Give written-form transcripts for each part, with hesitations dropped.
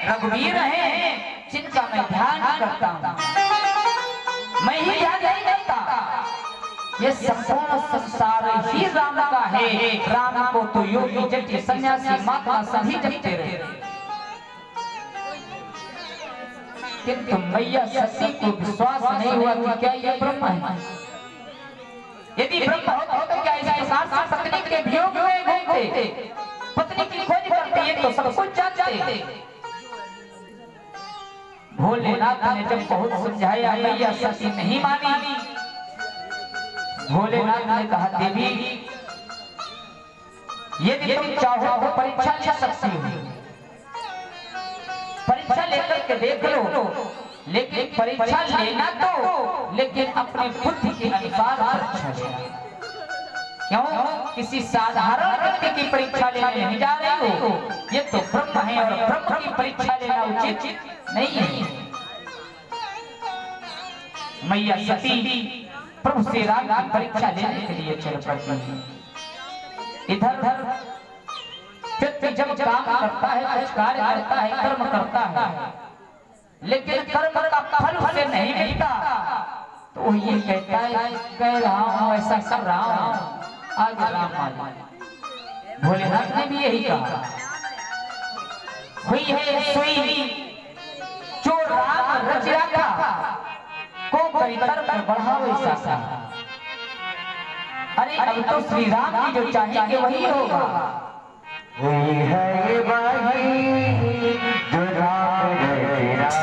रघुवीर हैं जिनका मैं ध्यान करता हूँ, मैं ही ध्यान नहीं करता। ये संपूर्ण संसार ही राम का है। राम को तो योगी जति सन्यासी महात्मा सभी जपते रहे, किंतु मैया सती को विश्वास नहीं हुआ कि क्या ये ब्रह्म है। यदि ब्रह्म होता तो क्या इस प्रकार से पत्नी के वियोग में घूमते, पत्नी की खोज करते, ये तो सब कुछ जानते। भोलेनाथ ने जब बहुत समझाया, मैया सती नहीं मानी। भोलेनाथ ने कहा, देवी यदि तुम चाहो तो परीक्षा ले सकती हो, परीक्षा लेकर के देख लो, लेकिन परीक्षा लेना तो लेकिन अपने बुद्धि के अनुसार परीक्षा लेना। क्यों? किसी साधारण व्यक्ति की परीक्षा लेने नहीं जा रहे हो, ये तो ब्रह्म है और ब्रह्म की परीक्षा लेना उचित नहीं है। मैया सती प्रभु श्री राम की परीक्षा लेने के लिए चल पड़ती है। इधर व्यक्ति जब काम करता है, कुछ कार्य करता है, कर्म करता है, लेकिन कर्म का फल उसे नहीं मिलता, तो ये कहता है कह रहा हूँ, ऐसा कर रहा हूँ, आगे राम मालिक। भोलेनाथ ने भी यही कहा, हुई है सुई जो राम रच रखा, को परितर पर बढ़ाओ ऐसा। अरे अब तो श्री राम की जो चाहेंगे वही होगा। हुई है ये बाई जो राम रच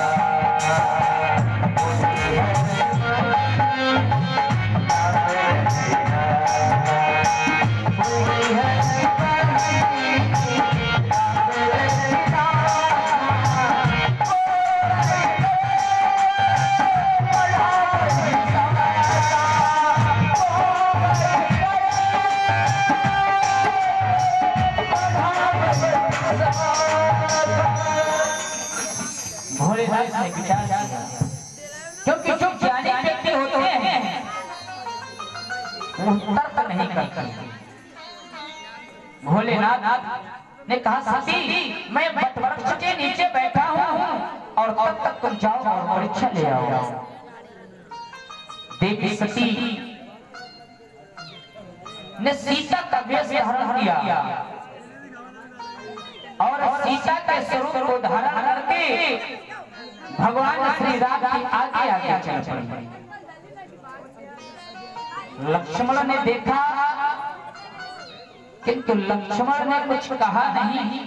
क्योंकि जो ज्ञानी व्यक्ति होते हैं वो तर्क नहीं करते। भोलेनाथ ने कहा, सती मैं वटवृक्ष के नीचे बैठा हूँ और तब तक तुम जाओ और परीक्षा ले आओ। देवी सती ने सीता का वेश धारण किया और सीता के स्वरूप को धारण करके भगवान श्री राम की आगे आगे चल पड़ी। लक्ष्मण ने देखा, किंतु लक्ष्मण ने कुछ कहा नहीं।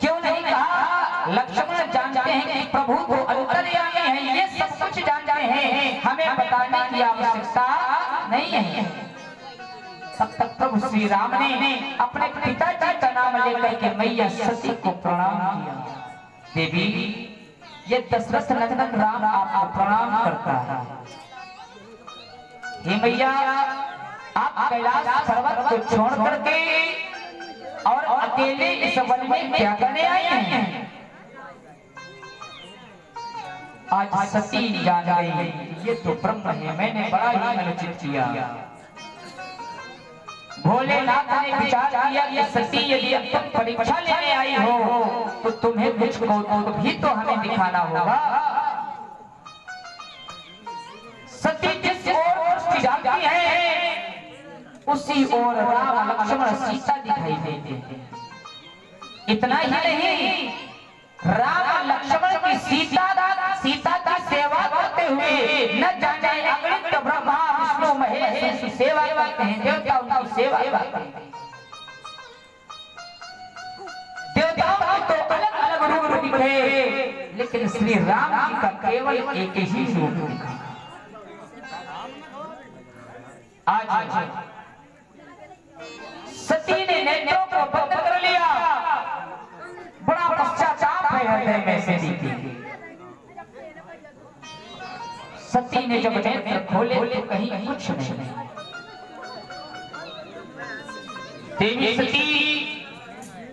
क्यों नहीं कहा? लक्ष्मण जानते हैं कि प्रभु तो अंतर्यामी है, ये सब कुछ जानते हैं, हमें बताने की आवश्यकता नहीं है। तब तक प्रभु श्री राम ने अपने पिताजी का नाम लेकर के मैया सती को प्रणाम किया। देवी ये दशरथ नंदन राम आपको प्रणाम करता है। हे मैया, आप कैलाश पर्वत को छोड़ करके और अकेले इस वन में क्या करने आई हैं? आज सती जान गई ये तो ब्रह्म है, मैंने बड़ा ही अनुचित किया। भोलेनाथ ने विचार किया कि सती यदि अब तुम परीक्षा लेने आई हो तो तुम्हें कुछ कौतुक भी तो हमें दिखाना होगा। सती जिस ओर दृष्टि डालती है उसी ओर राम लक्ष्मण सीता दिखाई देते हैं। इतना ही नहीं, राम लक्ष्मण की सीता की सेवा करते हुए न जाने अगणित ब्रह्मा विष्णु महेश की सेवा करते हैं, देवता उनकी सेवा करते हैं। देवताओं की तो अलग अलग रूप दिखे, लेकिन श्री राम जी का केवल एक ही रूप दिखा। आज सती ने नेत्रों को बंद कर लिया, बड़ा पश्चाताप है हृदय में सती की। सती ने जब नेत्र खोले तो कहीं कुछ नहीं। देवी सती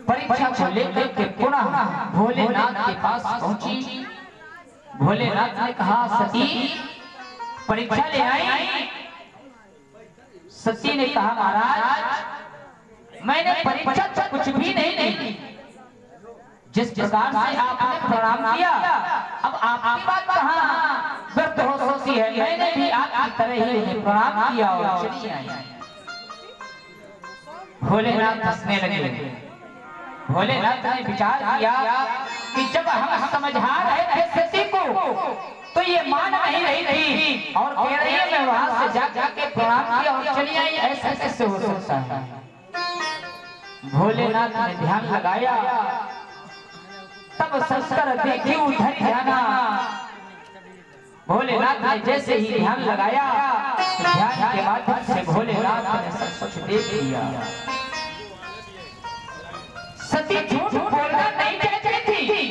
परीक्षा को लेकर के पुनः भोलेनाथ के पास पहुंची। भोलेनाथ ने कहा, सती परीक्षा ले आई? सती ने कहा, महाराज मैंने परीक्षा तो कुछ भी नहीं ली, जिस प्रकार से आपने प्रणाम किया, अब आपकी बात कहाँ व्यर्थ हो सोची है, मैंने भी आपकी तरह ही उन्हें प्रणाम किया और चली आई। भोलेनाथ हंसने लगे। भोलेनाथ ने विचार किया कि जब हम समझा रहे थे सती को तो ये मान नहीं रही थी और कह रही है मैं वहां से जाके प्रणाम किया और चली आई, ऐसा कैसे हो सकता है। भोलेनाथ ने ध्यान लगाया, तब शंकर देखी उधर ध्याना। भोलेनाथ ने जैसे ही ध्यान लगाया, ध्यान के माध्यम से भोलेनाथ ने सब कुछ देख लिया। सती झूठ बोलना नहीं चाहती थी,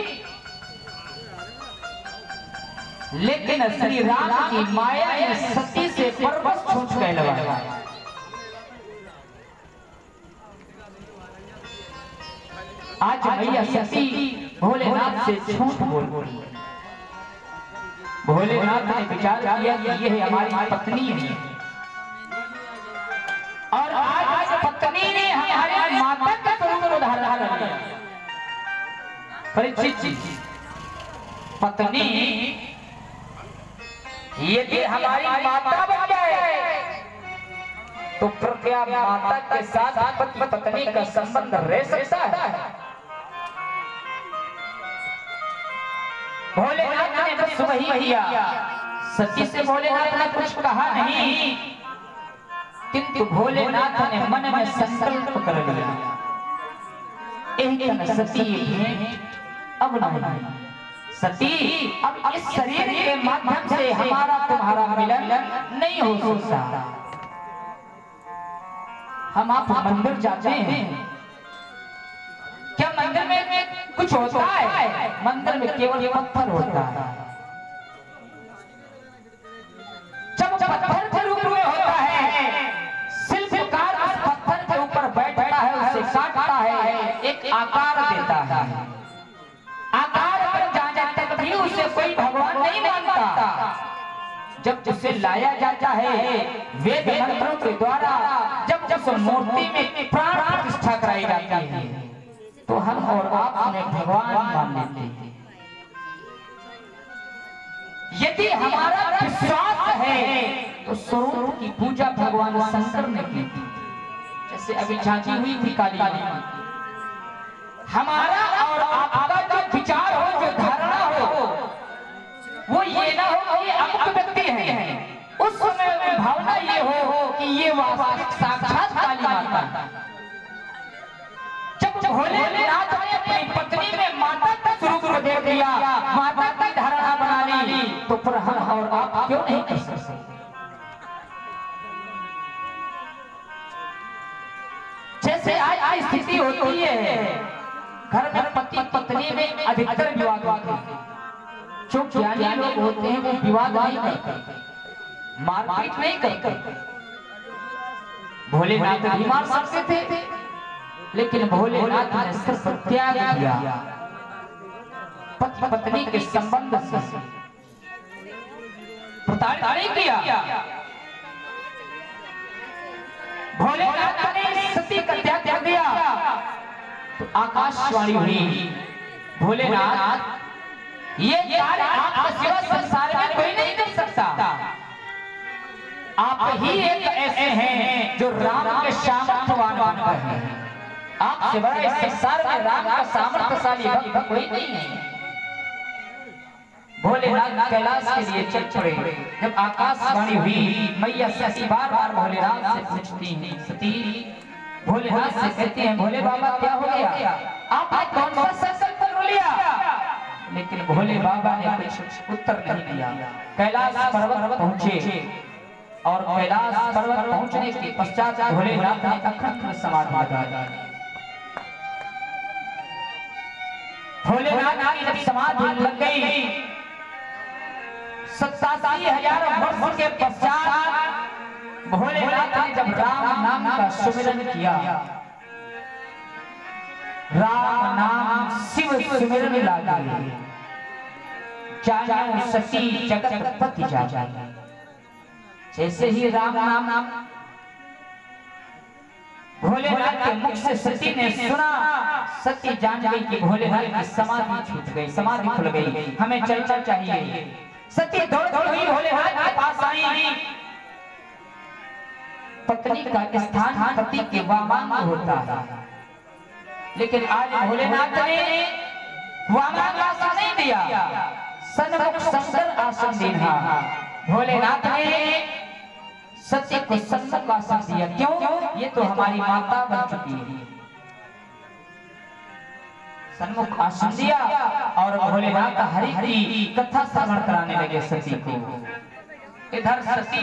लेकिन श्री राम की माया ने सती से परवश छूट कहलवाया। आज भैया सती भोलेनाथ से झूठ बोल बोली। भोलेनाथ ने विचार किया कि यह हमारी पत्नी है और आज पत्नी ने हमारे माता का स्वरूप धारण किया। परीक्षित जी, पत्नी यदि हमारी माता बन जाए तो फिर क्या माता के साथ पत्नी का संबंध रह सकता है? भोलेनाथ ने बस वही किया। सती से भोलेनाथ ने कुछ कहा नहीं, किंतु भोलेनाथ ने मन में संकल्प कर लिया, एक सती अब नहीं। सती अब इस शरीर के माध्यम से हमारा तुम्हारा मिलन नहीं हो सकता। हम आप मंदिर जाते हैं, क्या मंदिर में कुछ होता है? मंदिर में केवल पत्थर होता है। जब पत्थर के रूप में होता है, शिल्पकार उस पत्थर के ऊपर बैठता है, उसे काटता है, एक आकार देता है। आकार पर जाने तक भी उसे कोई भगवान नहीं मानता। जब उसे लाया जाता है वेद मंत्रों के द्वारा, जब जब मूर्ति में प्राण प्रतिष्ठा कराई जाती है, तो हम और आप उन्हें भगवान मान लेते हैं। यदि हमारा विश्वास है तो स्वरूप की पूजा भगवान शंकर ने की थी। जैसे अभी झांकी हुई थी काली मां, हमारा और आपका जो विचार हो, जो धारणा हो, वो ये ना हो कि ये अमुक व्यक्ति है, उस समय में भावना ये हो कि ये वास्तविक साक्षात काली माता। जब भोलेनाथ ने अपनी पत्नी में माता का स्वरूप को देख लिया, माता की धारणा बना ली, तो फिर हम और आप क्यों नहीं कर सकते? जैसे आज स्थिति होती है, घर में पति पत्नी में अधिकतर विवाद होते हैं। जो ज्ञानी लोग होते हैं वो विवाद नहीं करते, मारपीट नहीं करते। भोलेनाथ भी मार सकते थे, लेकिन भोलेनाथ ने सिर्फ त्याग किया। पति पत्नी के संबंध से प्रताड़ित नहीं किया। भोलेनाथ ने सती का त्याग कर दिया तो आकाशवाणी हुई, भोलेनाथ ये कार्य आपके सिवा संसार में कोई नहीं कर सकता। आप ही एक ऐसे हैं जो राम के सामर्थ्यवान हैं। आपसे बड़ा इस संसार में राम का सामर्थ्यशाली भक्त कोई नहीं है। भोलेनाथ कैलाश के लिए चल पड़े। जब आकाशवाणी हुई, मैया सती बार बार भोलेनाथ से पूछती हैं, सती भोलेनाथ से कहते हैं, भोले बाबा क्या हो गया, आपने कौन सा संकल्प कर लिया? लेकिन भोले बाबा ने कुछ उत्तर नहीं दिया। कैलाश पर्वत पहुंचे और कैलाश पर्वत पहुंचने के पश्चात भोलेनाथ ने अखंड समाधि लगा दी। भोलेनाथ की जब समाधि लग गई, 87,000 वर्ष के पश्चात भोलेनाथ ने जब राम नाम का सुमिरन किया, राम नाम शिव सुमिरन लागे, जानो सती जगत पति जाने। जैसे ही राम नाम भोलेनाथ के मुख से सती ने सुना, सती जान गई कि भोलेनाथ की समाधि छूट गई, समाधि खुल गई, हमें चलना चाहिए। सती दौड़ती हुई भोलेनाथ के पास आई। पत्नी का स्थान पति के वामांग होता है, लेकिन आज भोलेनाथ ने वामांग आसन नहीं दिया, सन्मुख शंकर आसन दिया। भोलेनाथ ने सती को सन्मुख आसन दिया। क्यों? ये तो हमारी माता बन चुकी है। सन्मुख आसन दिया और भोलेनाथ हरि की कथा श्रवण कराने लगे सती को। इधर सती